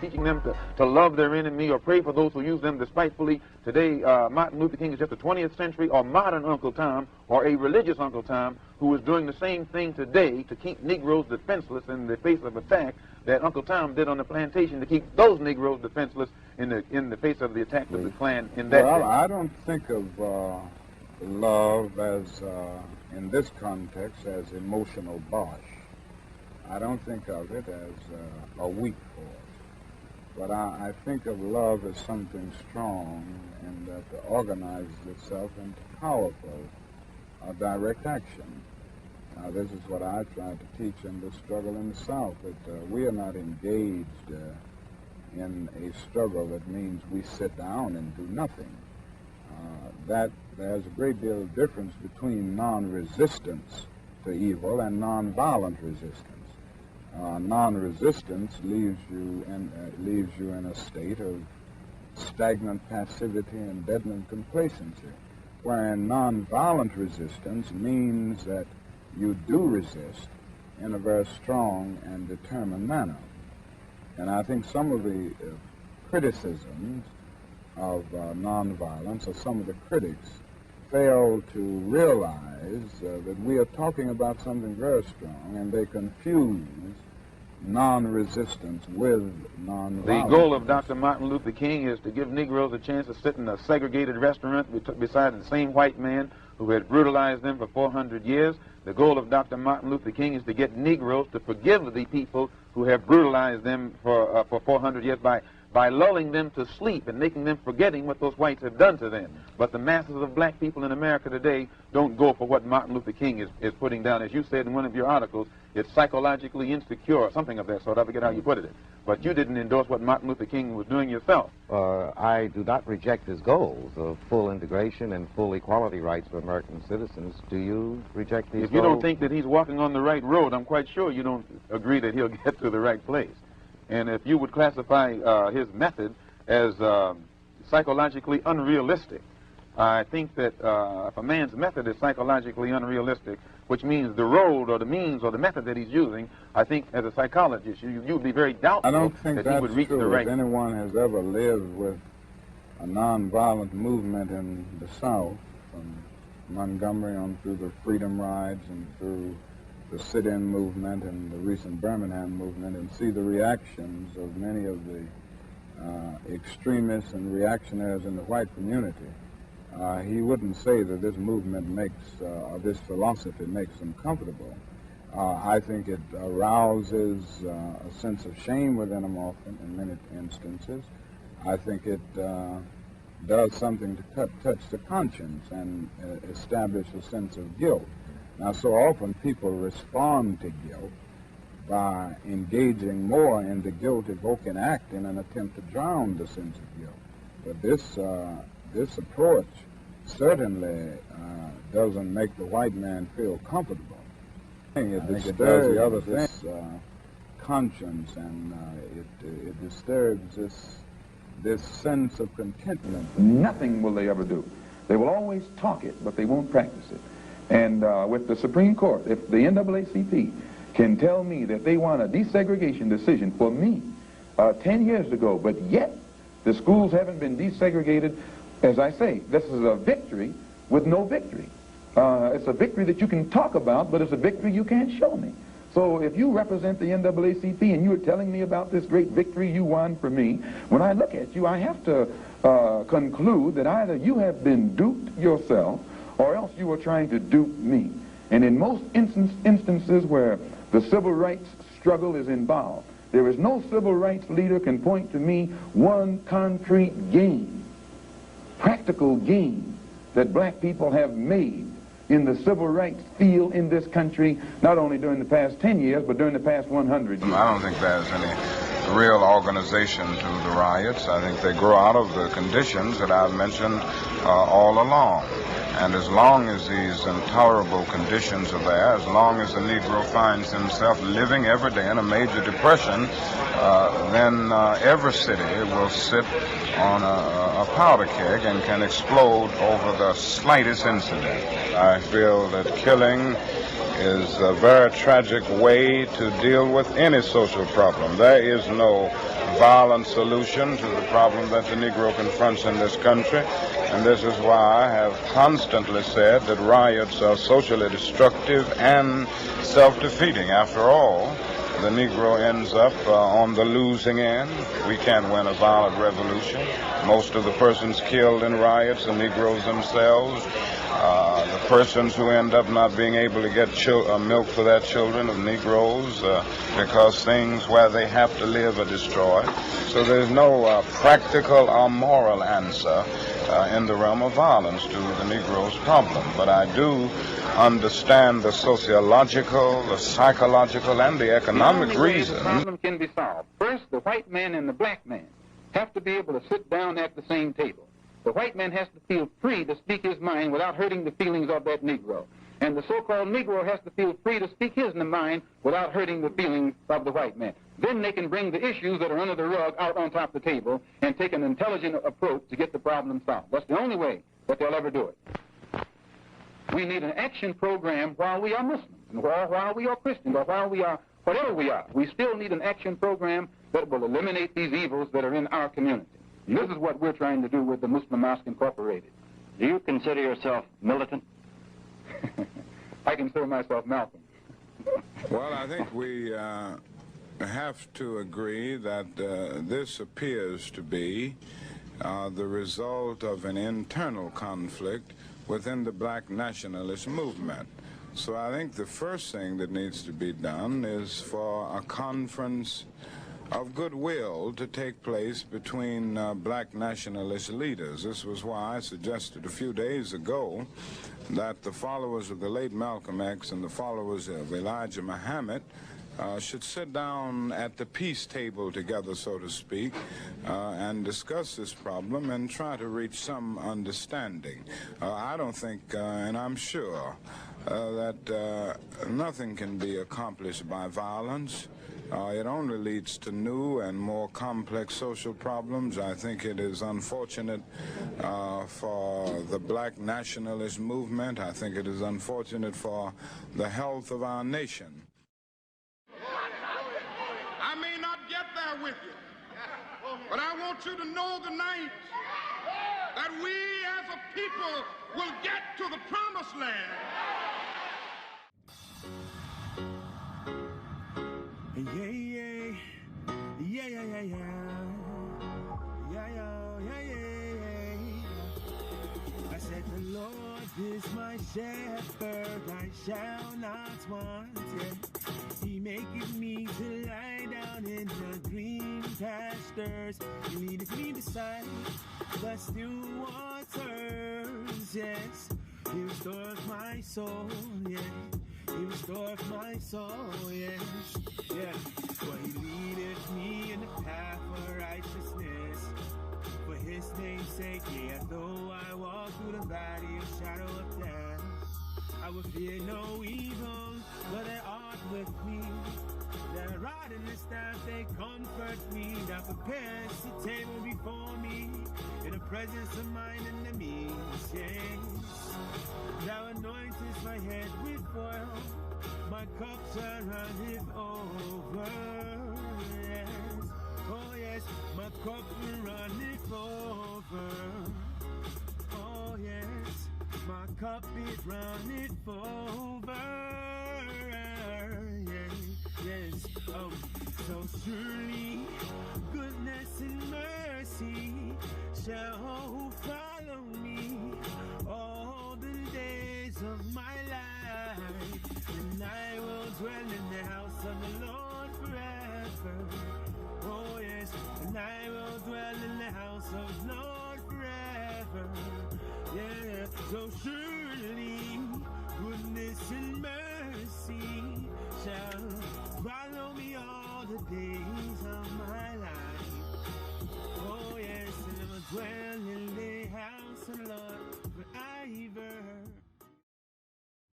teaching them to love their enemy or pray for those who use them despitefully. Today, Martin Luther King is just a 20th century or modern Uncle Tom or a religious Uncle Tom who is doing the same thing today to keep Negroes defenseless in the face of attack that Uncle Tom did on the plantation to keep those Negroes defenseless in the face of the attack of the Klan in that day. I don't think of love as, in this context, as emotional bosh. I don't think of it as a weak force. But I think of love as something strong and that organizes itself into powerful direct action. Now, this is what I try to teach in the struggle in the South, that we are not engaged in a struggle that means we sit down and do nothing. That there's a great deal of difference between non-resistance to evil and non-violent resistance. Non-resistance leaves you in a state of stagnant passivity and deadened complacency, wherein non-violent resistance means that you do resist in a very strong and determined manner. And I think some of the criticisms of nonviolence, or some of the critics, fail to realize that we are talking about something very strong, and they confuse non-resistance with nonviolence. The goal of Dr. Martin Luther King is to give Negroes a chance to sit in a segregated restaurant beside the same white man who had brutalized them for 400 years. The goal of Dr. Martin Luther King is to get Negroes to forgive the people who have brutalized them for 400 years by lulling them to sleep and making them forgetting what those whites have done to them. But the masses of black people in America today don't go for what Martin Luther King is putting down. As you said in one of your articles, it's psychologically insecure, or something of that sort. I forget how you put it. But you didn't endorse what Martin Luther King was doing yourself. I do not reject his goals of full integration and full equality rights for American citizens. Do you reject these goals? If you don't think that he's walking on the right road, I'm quite sure you don't agree that he'll get to the right place. And if you would classify his method as psychologically unrealistic, I think that if a man's method is psychologically unrealistic, which means the road or the means or the method that he's using, I think as a psychologist, you would be very doubtful that he would reach the right. If anyone has ever lived with a nonviolent movement in the South, from Montgomery on through the Freedom Rides and through the sit-in movement and the recent Birmingham movement, and see the reactions of many of the extremists and reactionaries in the white community, he wouldn't say that this movement makes, or this philosophy makes them comfortable. I think it arouses a sense of shame within them often, in many instances. I think it does something to touch the conscience and establish a sense of guilt. Now, so often people respond to guilt by engaging more in the guilt-evoking act in an attempt to drown the sense of guilt. But this approach certainly doesn't make the white man feel comfortable. It disturbs the other thing, conscience, and it disturbs this sense of contentment. Nothing will they ever do. They will always talk it, but they won't practice it. And with the Supreme Court, if the NAACP can tell me that they want a desegregation decision for me 10 years ago, but yet the schools haven't been desegregated, as I say, this is a victory with no victory. It's a victory that you can talk about, but it's a victory you can't show me. So if you represent the NAACP and you're telling me about this great victory you won for me, when I look at you, I have to conclude that either you have been duped yourself or else you are trying to dupe me. And in most instances where the civil rights struggle is involved, there is no civil rights leader can point to me one concrete gain, practical gain, that black people have made in the civil rights field in this country, not only during the past 10 years, but during the past 100 years. I don't think there's any real organization to the riots. I think they grow out of the conditions that I've mentioned all along. And as long as these intolerable conditions are there, as long as the Negro finds himself living every day in a major depression, then every city will sit on a powder keg and can explode over the slightest incident. I feel that killing is a very tragic way to deal with any social problem. There is no violent solution to the problem that the Negro confronts in this country, and this is why I have constantly said that riots are socially destructive and self-defeating. After all, the Negro ends up on the losing end. We can't win a violent revolution. Most of the persons killed in riots are Negroes themselves. The persons who end up not being able to get milk for their children are Negroes because things where they have to live are destroyed. So there's no practical or moral answer in the realm of violence to the Negro's problem. But I do understand the sociological, the psychological, and the economic reasons. The problem can be solved. First, the white man and the black man have to be able to sit down at the same table. The white man has to feel free to speak his mind without hurting the feelings of that Negro. And the so-called Negro has to feel free to speak his mind without hurting the feelings of the white man. Then they can bring the issues that are under the rug out on top of the table and take an intelligent approach to get the problem solved. That's the only way that they'll ever do it. We need an action program while we are Muslims, or while we are Christians, or while we are whatever we are. We still need an action program that will eliminate these evils that are in our community. And this is what we're trying to do with the Muslim Mosque Incorporated. Do you consider yourself militant? I consider myself Malcom. Well, I think we have to agree that this appears to be the result of an internal conflict within the black nationalist movement. So I think the first thing that needs to be done is for a conference of goodwill to take place between black nationalist leaders. This was why I suggested a few days ago that the followers of the late Malcolm X and the followers of Elijah Muhammad should sit down at the peace table together, so to speak, and discuss this problem and try to reach some understanding. I don't think, and I'm sure, that nothing can be accomplished by violence. It only leads to new and more complex social problems. I think it is unfortunate for the black nationalist movement. I think it is unfortunate for the health of our nation. I may not get there with you, but I want you to know tonight that we as a people will get to the promised land. Yeah, yeah, yeah, yeah, yeah, yeah, yeah, yeah, yeah, yeah. I said the Lord is my shepherd, I shall not want. Yeah. He maketh me to lie down in the green pastures. He leadeth me beside the still waters. Yes, He restores my soul. Yeah. He restores my soul, yes, yeah. For He leadeth me in the path of righteousness. For His name's sake, yeah, though I walk through the valley of shadow of death, I will fear no evil, for Thou art with me. Thy rod and the staff, they comfort me. Thou preparest a table before me in the presence of mine enemies, yes. Thou anointest my head with oil, my cup shall runneth over, yes. Oh yes, my cup will runneth over. Oh yes, my cup is runneth over. Yes, so surely goodness and mercy shall follow me all the days of my life, and I will dwell in the house of the Lord forever. Oh yes, and I will dwell in the house of the Lord forever. Yeah, so surely goodness and mercy shall follow